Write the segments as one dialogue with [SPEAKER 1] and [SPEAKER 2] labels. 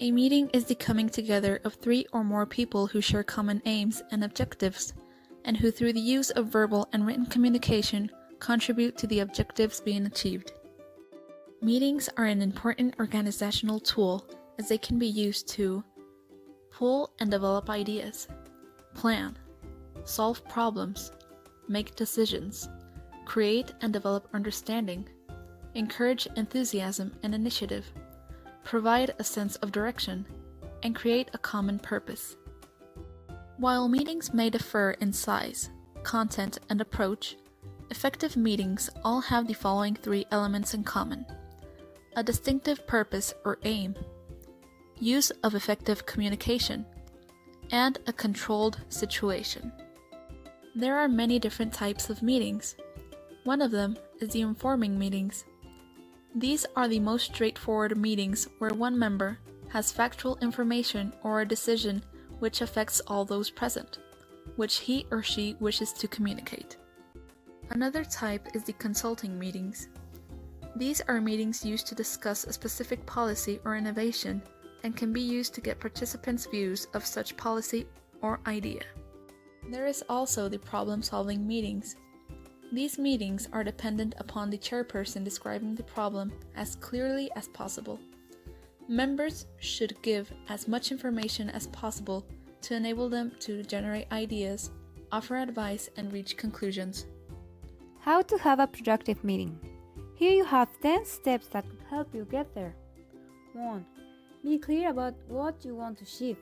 [SPEAKER 1] A meeting is the coming together of three or more people who share common aims and objectives, and who through the use of verbal and written communication contribute to the objectives being achieved. Meetings are an important organizational tool as they can be used to pull and develop ideas, plan, solve problems, make decisions, create and develop understanding, encourage enthusiasm and initiative, provide a sense of direction, and create a common purpose. While meetings may differ in size, content, and approach, effective meetings all have the following three elements in common: a distinctive purpose or aim, use of effective communication, and a controlled situation. There are many different types of meetings. One of them is the informing meetings. These are the most straightforward meetings where one member has factual information or a decision which affects all those present, which he or she wishes to communicate. Another type is the consulting meetings. These are meetings used to discuss a specific policy or innovation and can be used to get participants' views of such policy or idea. There is also the problem-solving meetings. These meetings are dependent upon the chairperson describing the problem as clearly as possible. Members should give as much information as possible to enable them to generate ideas, offer advice, and reach conclusions.
[SPEAKER 2] How to have a productive meeting. Here you have 10 steps that could help you get there. 1. Be clear about what you want to achieve.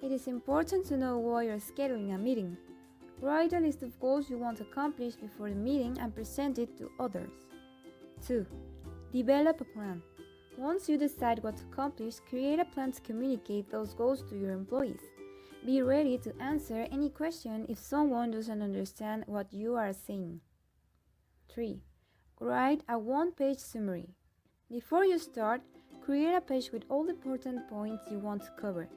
[SPEAKER 2] It is important to know why you are scheduling a meeting. Write a list of goals you want to accomplish before the meeting and present it to others. 2. Develop a plan. Once you decide what to accomplish, create a plan to communicate those goals to your employees. Be ready to answer any question if someone doesn't understand what you are saying. 3. Write a one-page summary. Before you start, create a page with all the important points you want to cover.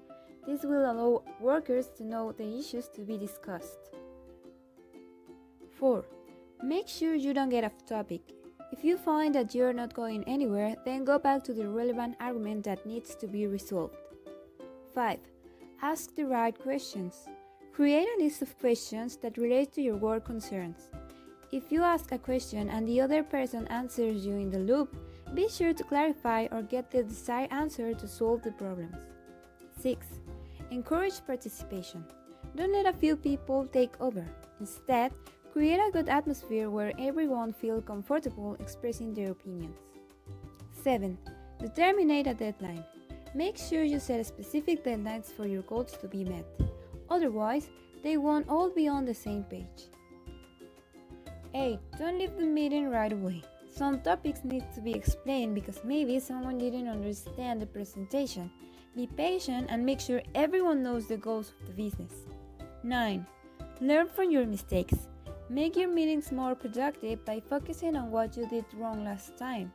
[SPEAKER 2] This will allow workers to know the issues to be discussed. 4. Make sure you don't get off topic. If you find that you're not going anywhere, then go back to the relevant argument that needs to be resolved. 5. Ask the right questions. Create a list of questions that relate to your work concerns. If you ask a question and the other person answers you in the loop, be sure to clarify or get the desired answer to solve the problems. 6. Encourage participation. Don't let a few people take over. Instead, create a good atmosphere where everyone feels comfortable expressing their opinions. 7. Determine a deadline. Make sure you set specific deadlines for your goals to be met. Otherwise, they won't all be on the same page. 8. Don't leave the meeting right away. Some topics need to be explained because maybe someone didn't understand the presentation. Be patient and make sure everyone knows the goals of the business. 9. Learn from your mistakes. Make your meetings more productive by focusing on what you did wrong last time.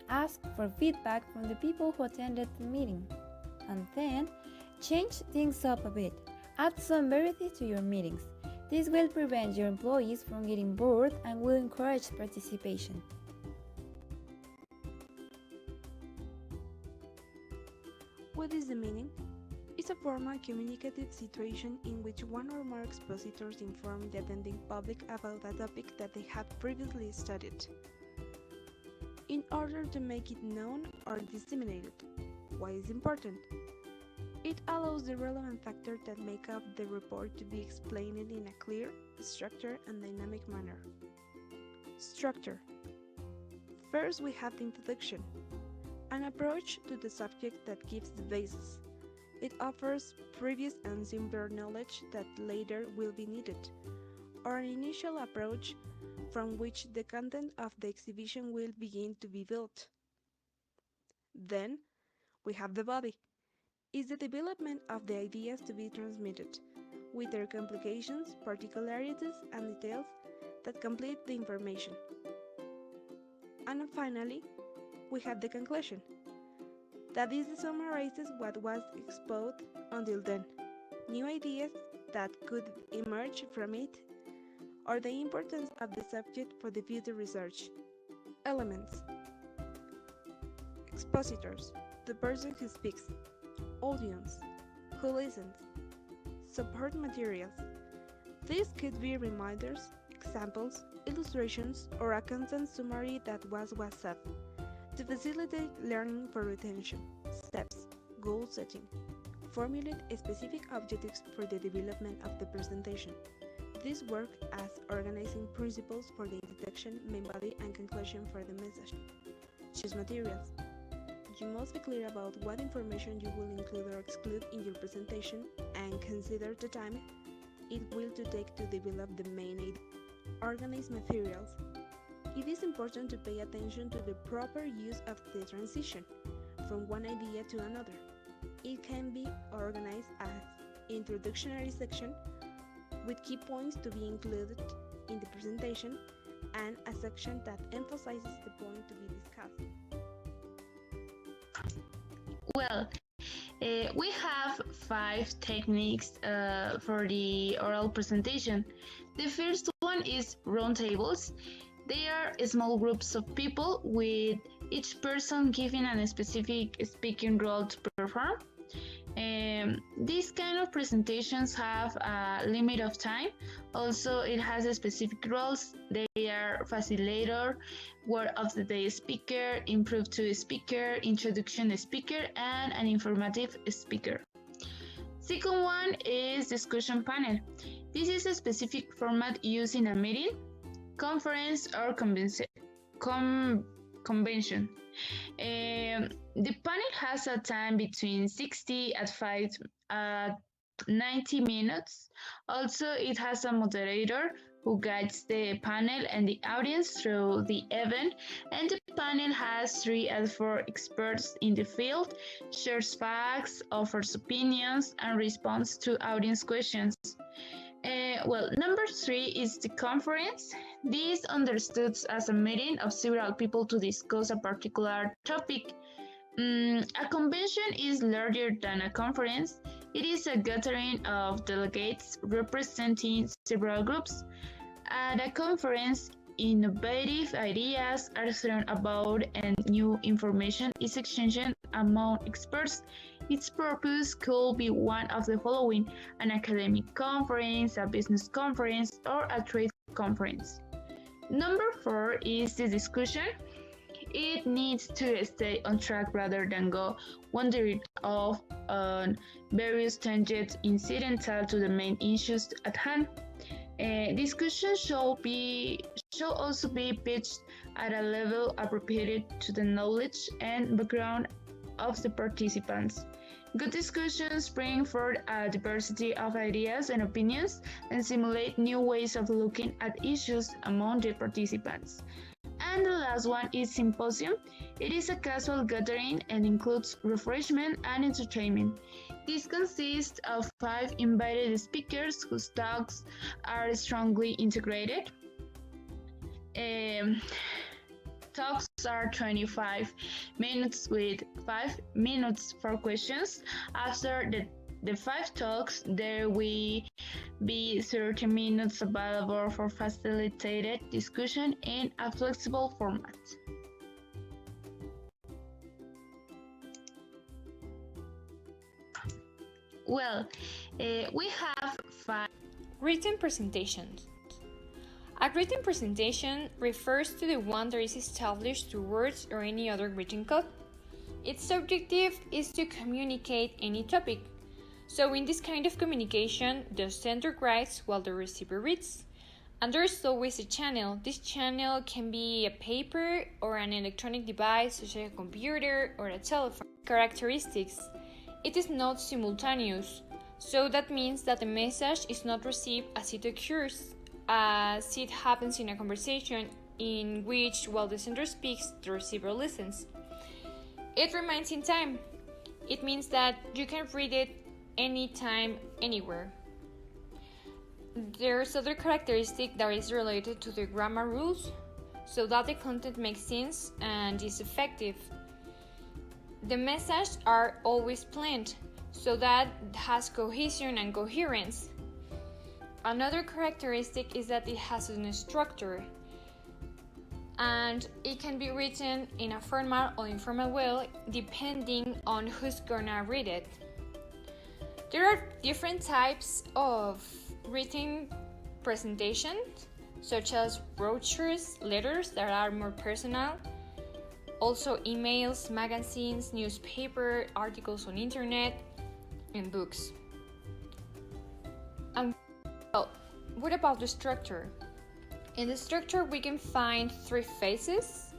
[SPEAKER 2] Ask for feedback from the people who attended the meeting. And then, change things up a bit. Add some variety to your meetings. This will prevent your employees from getting bored and will encourage participation.
[SPEAKER 3] What is the meeting? It's a formal communicative situation in which one or more expositors inform the attending public about a topic that they have previously studied, in order to make it known or disseminated. Why is it important? It allows the relevant factors that make up the report to be explained in a clear, structured, and dynamic manner. Structure. First, we have the introduction, an approach to the subject that gives the basis. It offers previous and simpler knowledge that later will be needed, or an initial approach from which the content of the exhibition will begin to be built. Then, we have the body. It's the development of the ideas to be transmitted, with their complications, particularities, and details that complete the information. And finally, we have the conclusion. That is summarizes what was exposed until then, new ideas that could emerge from it, or the importance of the subject for the future research. Elements. Expositors, the person who speaks. audience, who listens, support materials. These could be reminders, examples, illustrations, or a content summary that was said. To facilitate learning for retention, steps, goal setting. Formulate specific objectives for the development of the presentation. This work as organizing principles for the introduction, main body, and conclusion for the message. Choose materials. You must be clear about what information you will include or exclude in your presentation and consider the time it will take to develop the main idea. Organize materials. It is important to pay attention to the proper use of the transition from one idea to another. It can be organized as introductory section with key points to be included in the presentation and a section that emphasizes the point to be discussed.
[SPEAKER 4] Well, we have 5 techniques for the oral presentation. The first one is roundtables. They are small groups of people with each person given a specific speaking role to perform. These kind of presentations have a limit of time. Also, it has a specific roles. They are facilitator, word of the day speaker, improve to speaker, introduction speaker, and an informative speaker. Second one is discussion panel. This is a specific format used in a meeting, conference, or convention. The panel has a time between 60 at 5 at 90 minutes. Also, it has a moderator who guides the panel and the audience through the event, and the panel has 3 or 4 experts in the field, shares facts, offers opinions, and responds to audience questions. Number 3 is the conference. This is understood as a meeting of several people to discuss a particular topic. A convention is larger than a conference. It is a gathering of delegates representing several groups. At a conference, innovative ideas are thrown about and new information is exchanged among experts. Its purpose could be one of the following: an academic conference, a business conference, or a trade conference. Number 4 is the discussion. It needs to stay on track rather than go wandering off on various tangents incidental to the main issues at hand. Discussion should also be pitched at a level appropriate to the knowledge and background of the participants. Good discussions bring forth a diversity of ideas and opinions and simulate new ways of looking at issues among the participants. And the last one is symposium. It is a casual gathering and includes refreshment and entertainment. This consists of 5 invited speakers whose talks are strongly integrated. Talks are 25 minutes with 5 minutes for questions. After the 5 talks, there will be 30 minutes available for facilitated discussion in a flexible format. We have 5
[SPEAKER 5] written presentations. A written presentation refers to the one that is established through words or any other written code. Its objective is to communicate any topic. So in this kind of communication, the sender writes while the receiver reads. And there is always a channel. This channel can be a paper or an electronic device such as a computer or a telephone. Characteristics. It is not simultaneous. So that means that the message is not received as it occurs, as it happens in a conversation in which while the sender speaks, the receiver listens. It remains in time. It means that you can read it anytime, anywhere. There's other characteristic that is related to the grammar rules, so that the content makes sense and is effective. The messages are always planned, so that it has cohesion and coherence. Another characteristic is that it has a structure. and it can be written in a formal or informal way depending on who's gonna read it. There are different types of written presentations, such as brochures, letters that are more personal, also emails, magazines, newspaper, articles on internet, and books. And well, what about the structure? In the structure, we can find 3 phases.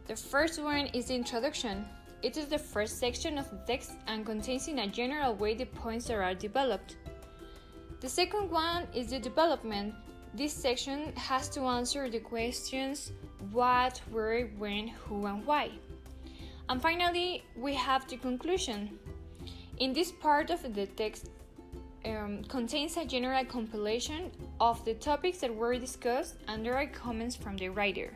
[SPEAKER 5] The first one is the introduction. It is the first section of the text and contains in a general way the points that are developed. The second one is the development. This section has to answer the questions what, where, when, who, and why. And finally, we have the conclusion. In this part of the text contains a general compilation of the topics that were discussed, and there are comments from the writer.